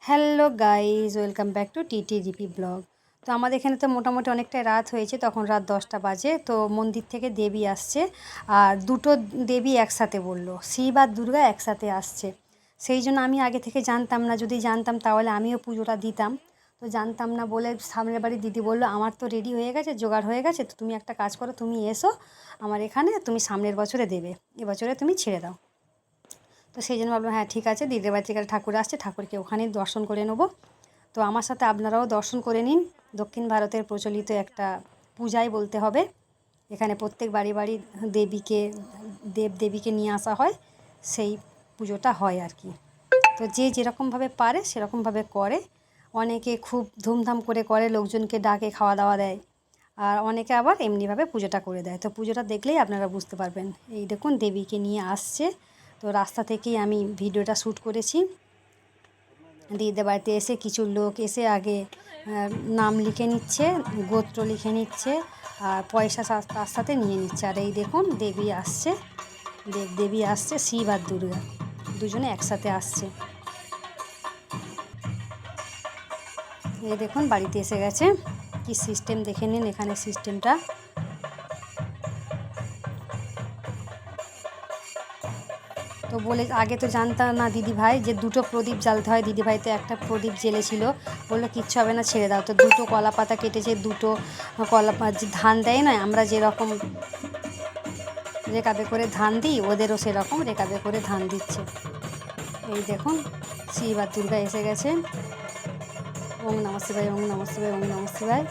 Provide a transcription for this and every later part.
Hello guys, welcome back to TTDP blog. তো আমাদের এখানে তো মোটামুটি অনেকটাই রাত হয়েছে, তখন রাত 10টা বাজে। তো মন্দির থেকে দেবী আসছে, আর দুটো দেবী একসাথে বললো, শিব আর দুর্গা একসাথে আসছে। সেই জন্য আমি আগে থেকে জানতাম না, যদি জানতাম তাহলে আমিও পুজোটা দিতাম। তো জানতাম না বলে সামনের বাড়ির দিদি বললো, আমার তো রেডি হয়ে গেছে, জোগাড় হয়ে গেছে, তো তুমি একটা কাজ করো, তুমি এসো আমার এখানে, তুমি সামনের বছরে দেবে, এবছরে তুমি ছেড়ে দাও। তো সেই জন্য ভাবলাম হ্যাঁ ঠিক আছে, দিদির বাড়ি থেকে ঠাকুর আসছে, ঠাকুরকে ওখানেই দর্শন করে নেবো। তো আমার সাথে আপনারাও দর্শন করে নিন। দক্ষিণ ভারতের প্রচলিত একটা পূজাই বলতে হবে। এখানে প্রত্যেক বাড়ি বাড়ি দেবীকে দেবদেবীকে নিয়ে আসা হয়, সেই পুজোটা হয় আর কি। তো যে যেরকমভাবে পারে সেরকমভাবে করে। অনেকে খুব ধুমধাম করে করে, লোকজনকে ডাকে, খাওয়া দাওয়া দেয়। আর অনেকে আবার এমনিভাবে পুজোটা করে দেয়। তো পুজোটা দেখলেই আপনারা বুঝতে পারবেন। এই দেখুন দেবীকে নিয়ে আসছে। তো রাস্তা থেকেই আমি ভিডিওটা শ্যুট করেছি। দিদিদের বাড়িতে এসে কিছু লোক এসে আগে নাম লিখে নিচ্ছে, গোত্র লিখে নিচ্ছে, আর পয়সা তার সাথে নিয়ে নিচ্ছে। আর এই দেখুন দেবী আসছে, দেবী আসছে, শিব আর দুর্গা দুজনে একসাথে আসছে। এই দেখুন বাড়িতে এসে গেছে। কি সিস্টেম দেখে নিন এখানে সিস্টেমটা। তো বলে আগে তো জানতাম না দিদিভাই যে দুটো প্রদীপ জ্বালতে হয়। দিদিভাই তো একটা প্রদীপ জ্বেলেছিল, বললো কিচ্ছু হবে না, ছেড়ে দাও। তো দুটো কলা পাতা কেটেছে, দুটো কলা যে ধান দেয় না, আমরা যেরকম রেকাবে করে ধান দিই, ওদেরও সেরকম রেকাবে করে ধান দিচ্ছে। এই দেখুন শিব আর দুর্গা এসে গেছে। ওং নমঃ শিবায়, ওং নমঃ শিবায়, ওং নমঃ শিবায়।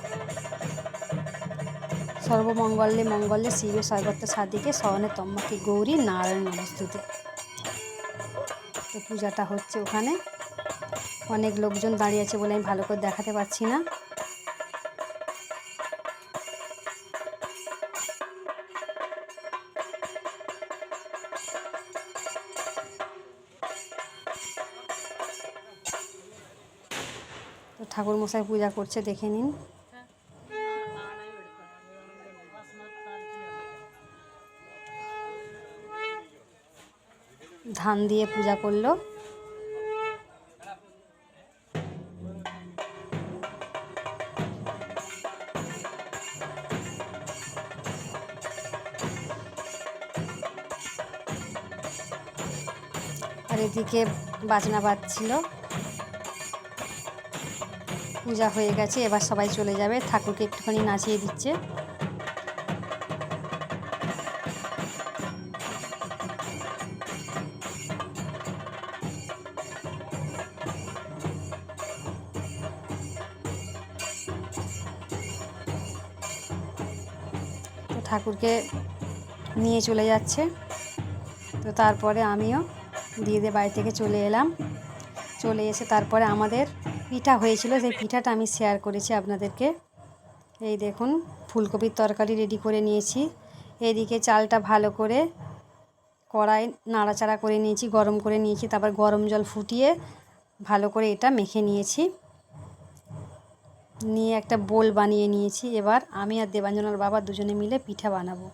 সর্বমঙ্গলে মঙ্গলে শিবের সর্বত্র সাদিকে শরণে তম্মাকে গৌরী নারায়ণ নমস্তুতে। তো পূজাটা হচ্ছে ওখানে, অনেক লোকজন দাঁড়িয়ে আছে বলে আমি ভালো করে দেখাতে পারছি না। তো ঠাকুর মশাই পূজা করছে, দেখে নিন। ধান দিয়ে পূজা করলো। আর এদিকে বাজনা বাজছিল। পূজা হয়ে গেছে, এবার সবাই চলে যাবে। ঠাকুরকে একটুখানি নাচিয়ে দিচ্ছে। তো ঠাকুরকে নিয়ে চলে যাচ্ছে। তো তারপরে আমিও দিদিদের বাড়ি থেকে চলে এলাম। চলে এসে তারপরে আমাদের পিঠা হয়েছিল, সেই পিঠাটা আমি শেয়ার করেছি আপনাদেরকে। এই দেখুন ফুলকপির তরকারি রেডি করে নিয়েছি। এদিকে চালটা ভালো করে কড়াই নাড়াচাড়া করে নিয়েছি, গরম করে নিয়েছি, তারপর গরম জল ফুটিয়ে ভালো করে এটা মেখে নিয়েছি, নিয়ে একটা বোল বানিয়ে নিয়েছি। এবার আমি আর দেবাঞ্জনার বাবা দুজনে মিলে পিঠা বানাবো।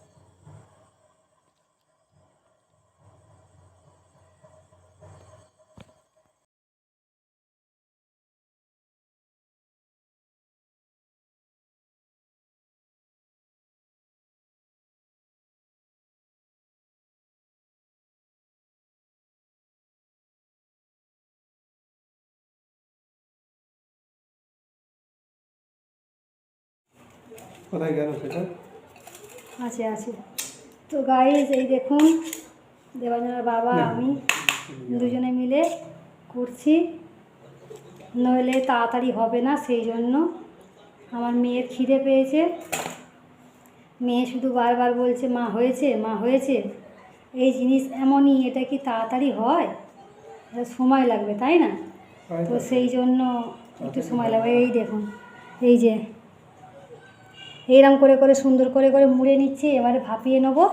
কোথায় গেল সেটা? আছে আছে। তো গাইস এই দেখুন দেবাঞ্জনার বাবা আমি দুজনে মিলে করছি, নইলে তাড়াতাড়ি হবে না। সেই জন্য আমার মেয়ের খিদে পেয়েছে, মেয়ে শুধু বারবার বলছে মা হয়েছে, মা হয়েছে। এই জিনিস এমনই, এটা কি তাড়াতাড়ি হয়? এটা সময় লাগবে, তাই না? তো সেই জন্য একটু সময় লাগবে। এই দেখুন এই যে এইরকম করে করে সুন্দর করে করে মুড়ে নিচ্ছি, এবারে ভাপিয়ে নেবো।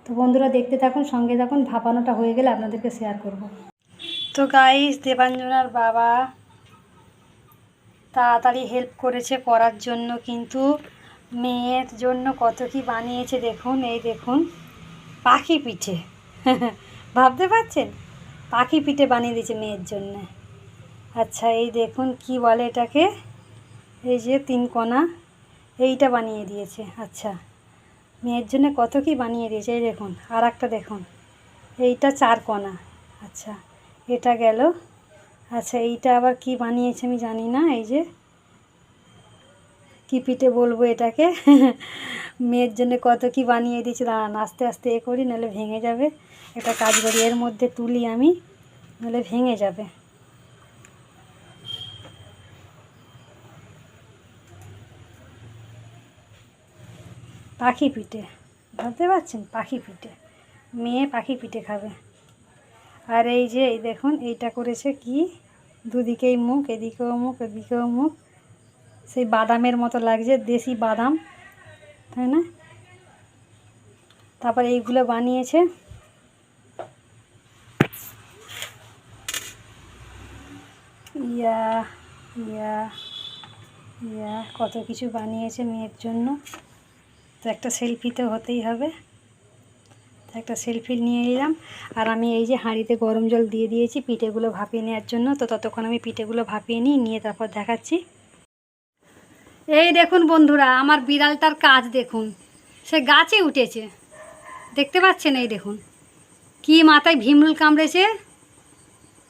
তো বন্ধুরা দেখতে থাকুন, সঙ্গে থাকুন, ভাপানোটা হয়ে গেলে আপনাদেরকে শেয়ার করব। তো গাইস দেবাঞ্জনার বাবা তাড়াতাড়ি হেল্প করেছে করার জন্য, কিন্তু মেয়ের জন্য কত কি বানিয়েছে দেখুন। এই দেখুন পাখি পিঠে ভাবতে পারছেন, পাখি পিঠে বানিয়ে দিয়েছে মেয়ের জন্যে। আচ্ছা এই দেখুন কি বলে এটাকে, এই যে 3 কোণা এইটা বানিয়ে দিয়েছে। আচ্ছা মেয়ের জন্য কত কি বানিয়ে দিয়েছে, এই দেখুন আর একটা দেখুন এইটা 4 কোণা। আচ্ছা এটা গেল। আচ্ছা এইটা আবার কি বানিয়েছে আমি জানি না, এই যে কি পিঠে বলবো এটাকে মেয়ের জন্য কত কি বানিয়ে দিয়েছে। দাঁড়ান আস্তে আস্তে এ করি নাহলে ভেঙে যাবে। একটা কাজ করি এর মধ্যে তুলি আমি, নাহলে ভেঙে যাবে। পাখি পিঠে, ভাবতে পারছেন পাখি পিঠে, মেয়ে পাখি পিঠে খাবে। আর এই যে এই দেখুন এইটা করেছে কি, দুদিকেই মুখ, এদিকেও মুখ এদিকেও মুখ, সেই বাদামের মতো লাগছে, দেশি বাদাম, তাই না? তারপর এইগুলো বানিয়েছে, ইয়া ইয়া ইয়া কত কিছু বানিয়েছে মেয়ের জন্য। তো একটা সেলফি তো হতেই হবে, তো একটা সেলফি নিয়ে নিলাম। আর আমি এই যে হাঁড়িতে গরম জল দিয়ে দিয়েছি পিঠেগুলো ভাপিয়ে নেওয়ার জন্য। তো ততক্ষণ আমি পিঠেগুলো ভাপিয়ে নিয়ে তারপর দেখাচ্ছি। এই দেখুন বন্ধুরা আমার বিড়ালটার কাজ দেখুন, সে গাছে উঠেছে, দেখতে পাচ্ছেন? এই দেখুন কি মাথায় ভীমরুল কামড়েছে,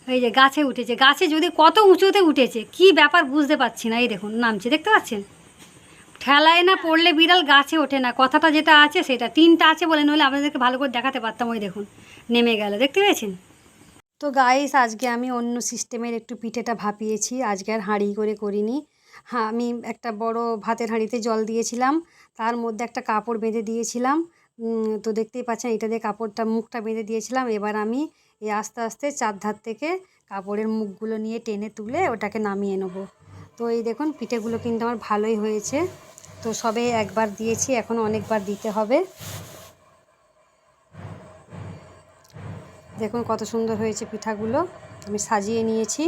এই যে গাছে উঠেছে। গাছে যদি কত উঁচুতে উঠেছে, কি ব্যাপার বুঝতে পারছি না। এই দেখুন নামছে, দেখতে পাচ্ছেন? ঠেলায় না পড়লে বিড়াল গাছে ওঠে না, কথাটা যেটা আছে সেটা। টিনটা আছে বলে, নইলে আপনাদেরকে ভালো করে দেখাতে পারতাম। ওই দেখুন নেমে গেল, দেখতে পেয়েছেন? তো গাইস আজকে আমি অন্য সিস্টেমের একটু পিঠেটা ভাপিয়েছি, আজকে আর হাঁড়ি করে করিনি। হ্যাঁ আমি একটা বড় ভাতের হাঁড়িতে জল দিয়েছিলাম, তার মধ্যে একটা কাপড় বেঁধে দিয়েছিলাম। তো দেখতেই পাচ্ছেন এটা দিয়ে কাপড়টা মুখটা বেঁধে দিয়েছিলাম। এবার আমি এই আস্তে আস্তে চারধার থেকে কাপড়ের মুখগুলো নিয়ে টেনে তুলে ওটাকে নামিয়ে নেব। তো এই দেখুন পিঠেগুলো কিন্তু আমার ভালোই হয়েছে। তো সবে একবার দিয়েছি, এখন অনেকবার দিতে হবে। দেখুন কত সুন্দর হয়েছে পিঠাগুলো, আমি সাজিয়ে নিয়েছি।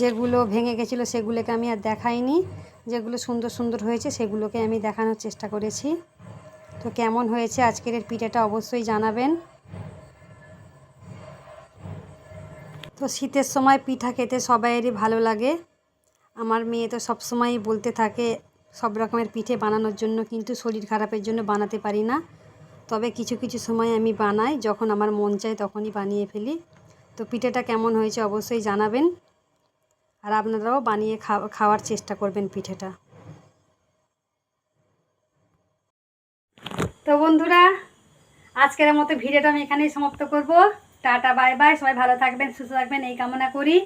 যেগুলো ভেঙে গেছিলো সেগুলোকে আমি আর দেখাইনি, যেগুলো সুন্দর সুন্দর হয়েছে সেগুলোকে আমি দেখানোর চেষ্টা করেছি। তো কেমন হয়েছে আজকের এই পিঠাটা অবশ্যই জানাবেন। তো শীতের সময় পিঠা খেতে সবাইয়েরই ভালো লাগে। আমার মেয়ে তো সবসময়ই বলতে থাকে সব রকমের পিঠে বানানোর জন্য, কিন্তু শরীর খারাপের জন্য বানাতে পারি না। তবে কিছু কিছু সময় আমি বানাই, যখন আমার মন চায় তখনই বানিয়ে ফেলি। তো পিঠেটা কেমন হয়েছে অবশ্যই জানাবেন, আর আপনারাও বানিয়ে খাওয়ার চেষ্টা করবেন পিঠেটা। তো বন্ধুরা আজকের মতো ভিডিওটা আমি এখানেই সমাপ্ত করব। টাটা বাই বাই, সবাই ভালো থাকবেন সুস্থ থাকবেন এই কামনা করি।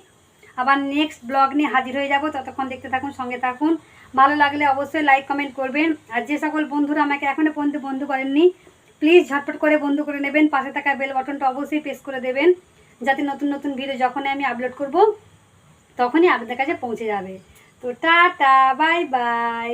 আবার নেক্সট ব্লগ নিয়ে হাজির হয়ে যাব, ততক্ষণ দেখতে থাকুন, সঙ্গে থাকুন। ভালো লাগলে অবশ্যই লাইক কমেন্ট করবেন। আর যে সকল বন্ধুরা আমাকে এখনও পর্যন্ত বন্ধু করেননি প্লিজ ঝটপট করে বন্ধু করে নেবেন। পাশে থাকা বেল বাটনটা অবশ্যই প্রেস করে দেবেন, যাতে নতুন নতুন ভিডিও যখনই আমি আপলোড করব তখনই আপনাদের কাছে পৌঁছে যাবে। তো টাটা বাই বাই।